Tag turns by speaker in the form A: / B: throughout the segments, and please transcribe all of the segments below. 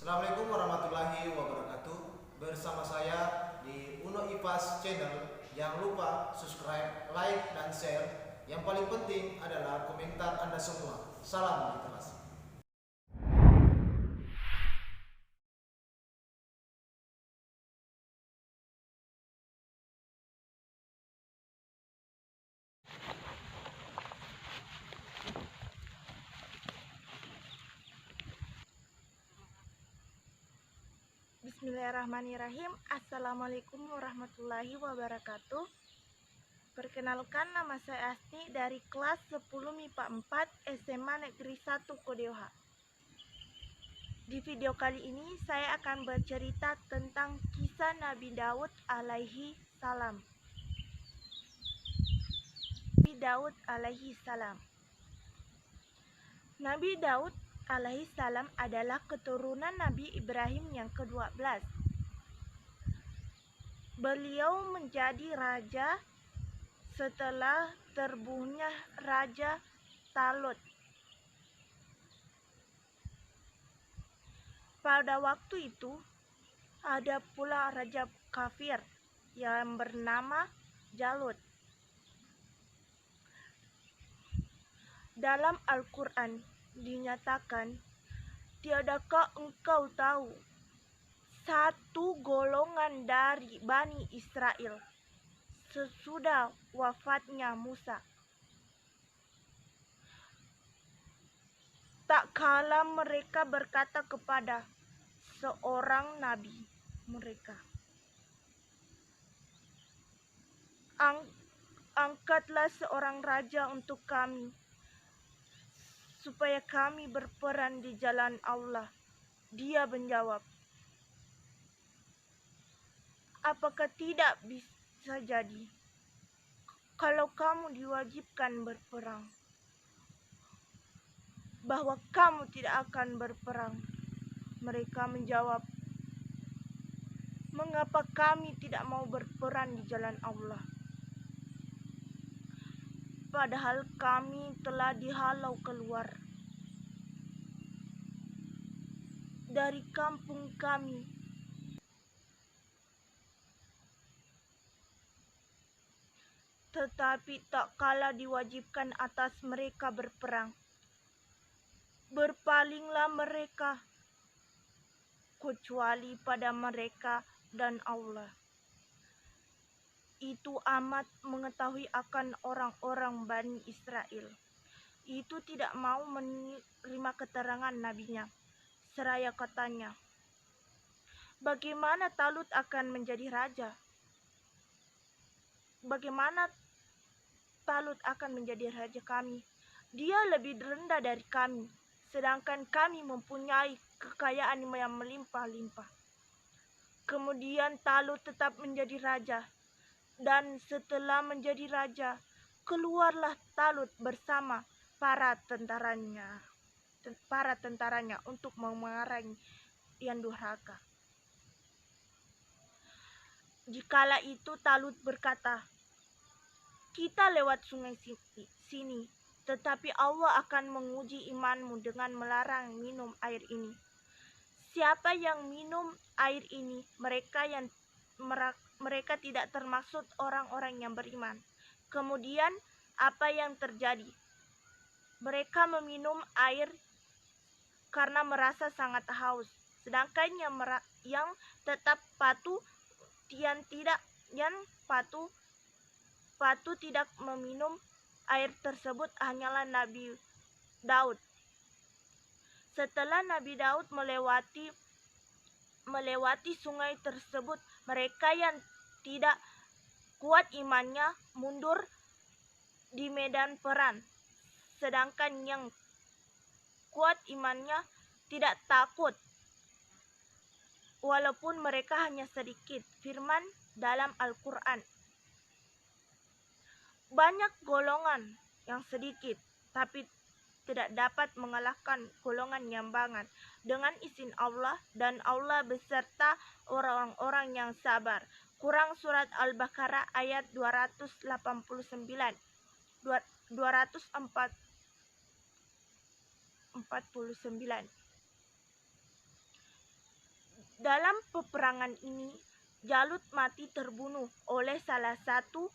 A: Assalamualaikum warahmatullahi wabarakatuh. Bersama saya di Uno Ipas Channel. Jangan lupa subscribe, like, dan share. Yang paling penting adalah komentar Anda semua. Salam literasi.
B: Bismillahirrahmanirrahim. Assalamualaikum warahmatullahi wabarakatuh. Perkenalkan, nama saya Asti dari kelas 10 MIPA 4 SMA Negeri 1 Kodeoha. Di video kali ini saya akan bercerita tentang kisah Nabi Daud alaihi salam. Nabi Daud alaihi salam. Nabi Daud alaihi salam adalah keturunan Nabi Ibrahim yang ke-12. Beliau menjadi raja setelah terbunuhnya Raja Talut. Pada waktu itu, ada pula raja kafir yang bernama Jalut. Dalam Al-Quran dinyatakan, "Tiadakah engkau tahu satu golongan dari Bani Israel sesudah wafatnya Musa, tak kala mereka berkata kepada seorang nabi mereka, angkatlah seorang raja untuk kami, supaya kami berperang di jalan Allah." Dia menjawab, "Apakah tidak bisa jadi kalau kamu diwajibkan berperang, bahwa kamu tidak akan berperang?" Mereka menjawab, "Mengapa kami tidak mau berperang di jalan Allah? Padahal kami telah dihalau keluar dari kampung kami, tetapi tak kala diwajibkan atas mereka berperang, berpalinglah mereka kecuali pada mereka dan Allah. Itu amat mengetahui akan orang-orang Bani Israel. Itu tidak mau menerima keterangan nabinya, seraya katanya, 'Bagaimana Talut akan menjadi raja? Bagaimana Talut akan menjadi raja kami? Dia lebih rendah dari kami, sedangkan kami mempunyai kekayaan yang melimpah-limpah.' Kemudian Talut tetap menjadi raja, dan setelah menjadi raja, keluarlah Talut bersama para tentaranya untuk memerangi yang durhaka. Dikala itu Talut berkata, 'Kita lewat sungai sini, tetapi Allah akan menguji imanmu dengan melarang minum air ini. Siapa yang minum air ini, mereka tidak termaksud orang-orang yang beriman.' Kemudian apa yang terjadi? Mereka meminum air karena merasa sangat haus, sedangkan yang tetap patuh tidak meminum air tersebut hanyalah Nabi Daud. Setelah Nabi Daud melewati sungai tersebut, mereka yang tidak kuat imannya mundur di medan perang, sedangkan yang kuat imannya tidak takut, walaupun mereka hanya sedikit. Firman dalam Al-Quran, banyak golongan yang sedikit, tapi tidak dapat mengalahkan golongan yang banyak dengan izin Allah, dan Allah beserta orang-orang yang sabar. Quran Surat Al-Baqarah ayat 249. Dalam peperangan ini, Jalut mati terbunuh oleh salah satu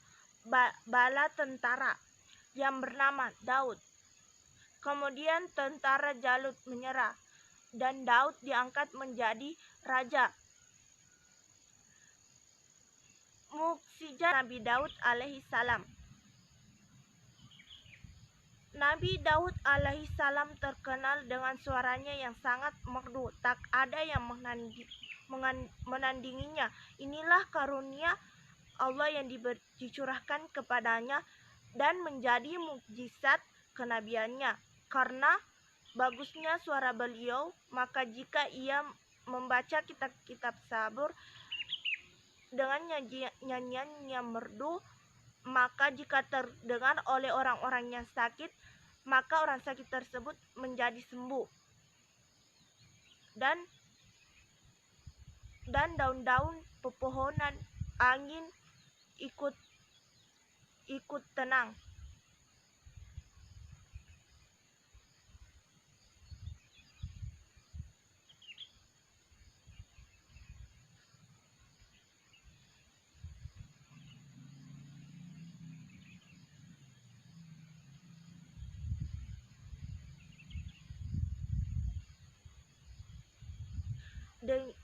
B: bala tentara yang bernama Daud. Kemudian tentara Jalut menyerah dan Daud diangkat menjadi raja. Mukjizat Nabi Daud alaihi salam. Nabi Daud alaihi salam terkenal dengan suaranya yang sangat merdu. Tak ada yang menandinginya. Inilah karunia Allah yang dicurahkan kepadanya dan menjadi mukjizat kenabiannya. Karena bagusnya suara beliau, maka jika ia membaca kitab-kitab sabur dengan nyanyian yang merdu, maka jika terdengar oleh orang-orang yang sakit, maka orang sakit tersebut menjadi sembuh. Dan daun-daun pepohonan angin ikut tenang.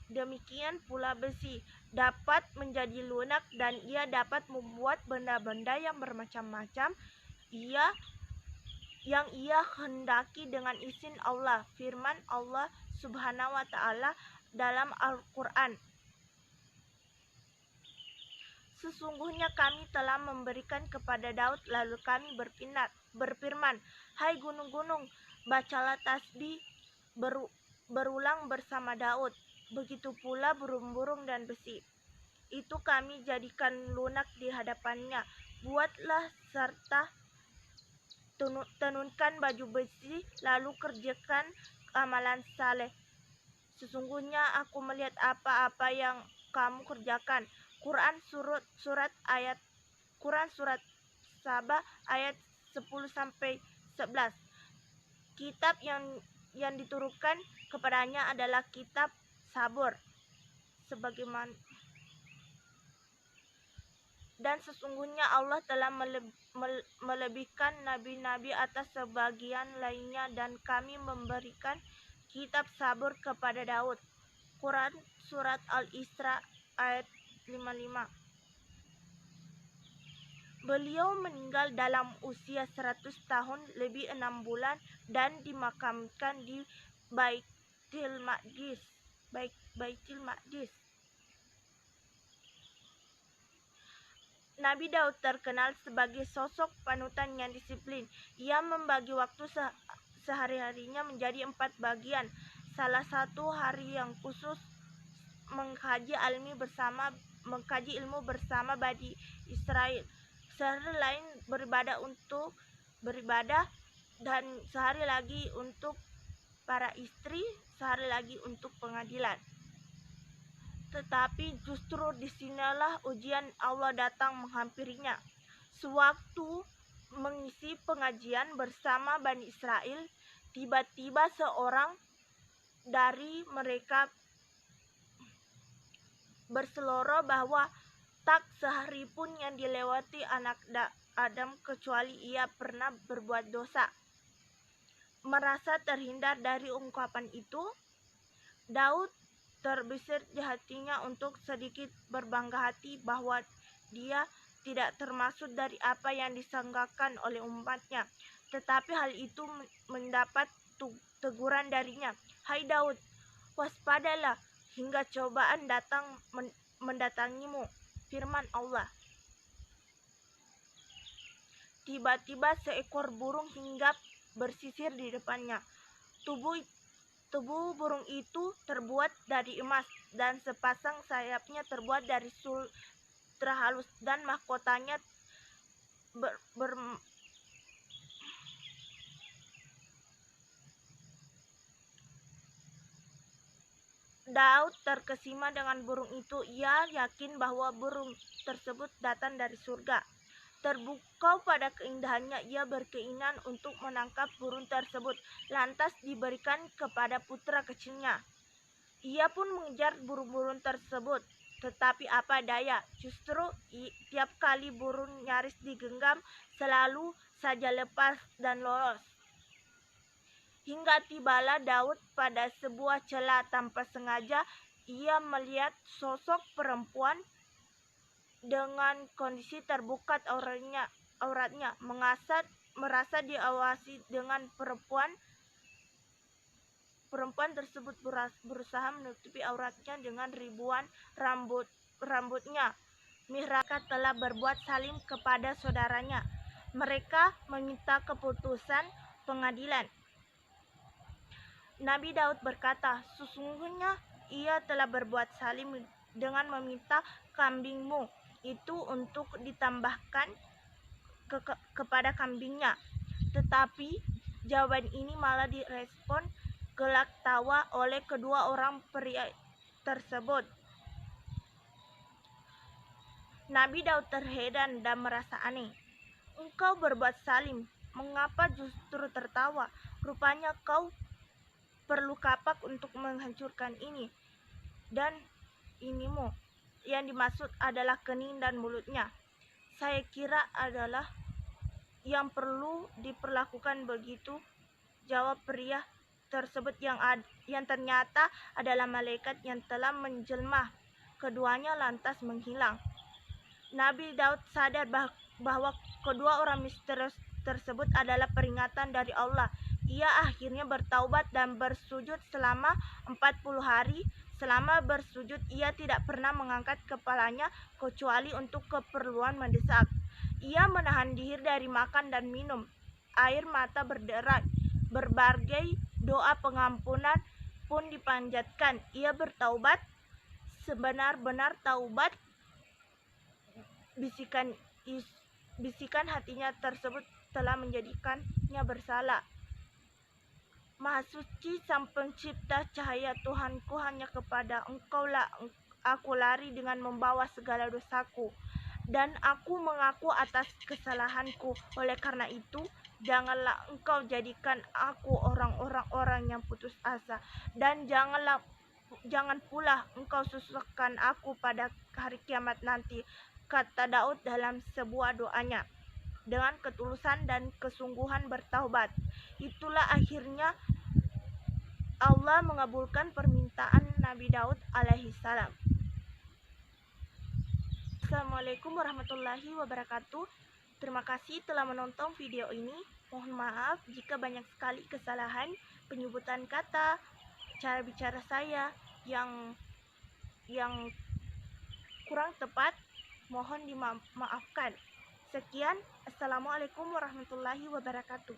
B: Demikian pula besi dapat menjadi lunak dan ia dapat membuat benda-benda yang bermacam-macam yang ia hendaki dengan izin Allah. Firman Allah Subhanahu wa taala dalam Al-Qur'an, sesungguhnya kami telah memberikan kepada Daud, lalu kami berfirman, hai gunung-gunung, bacalah tasbih berulang bersama Daud. Begitu pula burung-burung dan besi. Itu kami jadikan lunak di hadapannya. Buatlah serta tenunkan baju besi, lalu kerjakan amalan saleh. Sesungguhnya aku melihat apa-apa yang kamu kerjakan. Quran surat Saba ayat 10-11. Kitab yang diturunkan kepadanya adalah kitab Sabur, sebagaimana, dan sesungguhnya Allah telah melebihkan nabi-nabi atas sebagian lainnya, dan kami memberikan kitab Sabur kepada Daud. Quran surat Al-Isra ayat 55. Beliau meninggal dalam usia 100 tahun lebih 6 bulan dan dimakamkan di Baitul Maqdis. Nabi Daud terkenal sebagai sosok panutan yang disiplin. Ia membagi waktu sehari-harinya menjadi 4 bagian. Salah satu hari yang khusus mengkaji ilmu bersama Bani Israel. Sehari lain beribadah dan sehari lagi untuk para istri, sehari lagi untuk pengadilan. Tetapi justru disinilah ujian Allah datang menghampirinya. Sewaktu mengisi pengajian bersama Bani Israel, tiba-tiba seorang dari mereka berseloroh bahwa tak sehari pun yang dilewati anak Adam kecuali ia pernah berbuat dosa. Merasa terhindar dari ungkapan itu, Daud terbesit di hatinya untuk sedikit berbangga hati bahwa dia tidak termasuk dari apa yang disanggakan oleh umatnya. Tetapi hal itu mendapat teguran darinya. Hai Daud, waspadalah hingga cobaan datang mendatangimu. Firman Allah. Tiba-tiba seekor burung hinggap bersisir di depannya. Tubuh burung itu terbuat dari emas dan sepasang sayapnya terbuat dari sutra halus dan mahkotanya Daud terkesima dengan burung itu. Ia yakin bahwa burung tersebut datang dari surga. Terpukau pada keindahannya, ia berkeinginan untuk menangkap burung tersebut. Lantas diberikan kepada putra kecilnya. Ia pun mengejar burung-burung tersebut, tetapi apa daya, justru tiap kali burung nyaris digenggam, selalu saja lepas dan lolos. Hingga tibalah Daud pada sebuah celah. Tanpa sengaja ia melihat sosok perempuan dengan kondisi terbuka auratnya, merasa diawasi dengan perempuan tersebut berusaha menutupi auratnya dengan ribuan rambutnya. Mereka telah berbuat zalim kepada saudaranya. Mereka meminta keputusan pengadilan. Nabi Daud berkata, sesungguhnya ia telah berbuat zalim dengan meminta kambingmu itu untuk ditambahkan kepada kambingnya. Tetapi jawaban ini malah direspon gelak tawa oleh kedua orang pria tersebut. Nabi Daud terheran dan merasa aneh. Engkau berbuat zalim, mengapa justru tertawa? Rupanya kau perlu kapak untuk menghancurkan ini dan inimu. Yang dimaksud adalah kening dan mulutnya. Saya kira adalah yang perlu diperlakukan begitu, jawab pria tersebut yang ternyata adalah malaikat yang telah menjelma. Keduanya lantas menghilang. Nabi Daud sadar bahwa kedua orang misterius tersebut adalah peringatan dari Allah. Ia akhirnya bertaubat dan bersujud selama 40 hari. Selama bersujud ia tidak pernah mengangkat kepalanya kecuali untuk keperluan mendesak. Ia menahan diri dari makan dan minum. Air mata berderai. Berbagai doa pengampunan pun dipanjatkan. Ia bertaubat sebenar-benar taubat. Bisikan hatinya tersebut telah menjadikannya bersalah. Maha suci Sang Pencipta, cahaya Tuhanku, hanya kepada Engkaulah aku lari dengan membawa segala dosaku, dan aku mengaku atas kesalahanku. Oleh karena itu, janganlah Engkau jadikan aku orang yang putus asa, dan jangan pula Engkau susahkan aku pada hari kiamat nanti, kata Daud dalam sebuah doanya. Dengan ketulusan dan kesungguhan bertaubat, itulah akhirnya Allah mengabulkan permintaan Nabi Daud alaihi salam. Assalamualaikum warahmatullahi wabarakatuh. Terima kasih telah menonton video ini. Mohon maaf jika banyak sekali kesalahan penyebutan kata, cara bicara saya yang kurang tepat. Mohon dimaafkan. Sekian, assalamualaikum warahmatullahi wabarakatuh.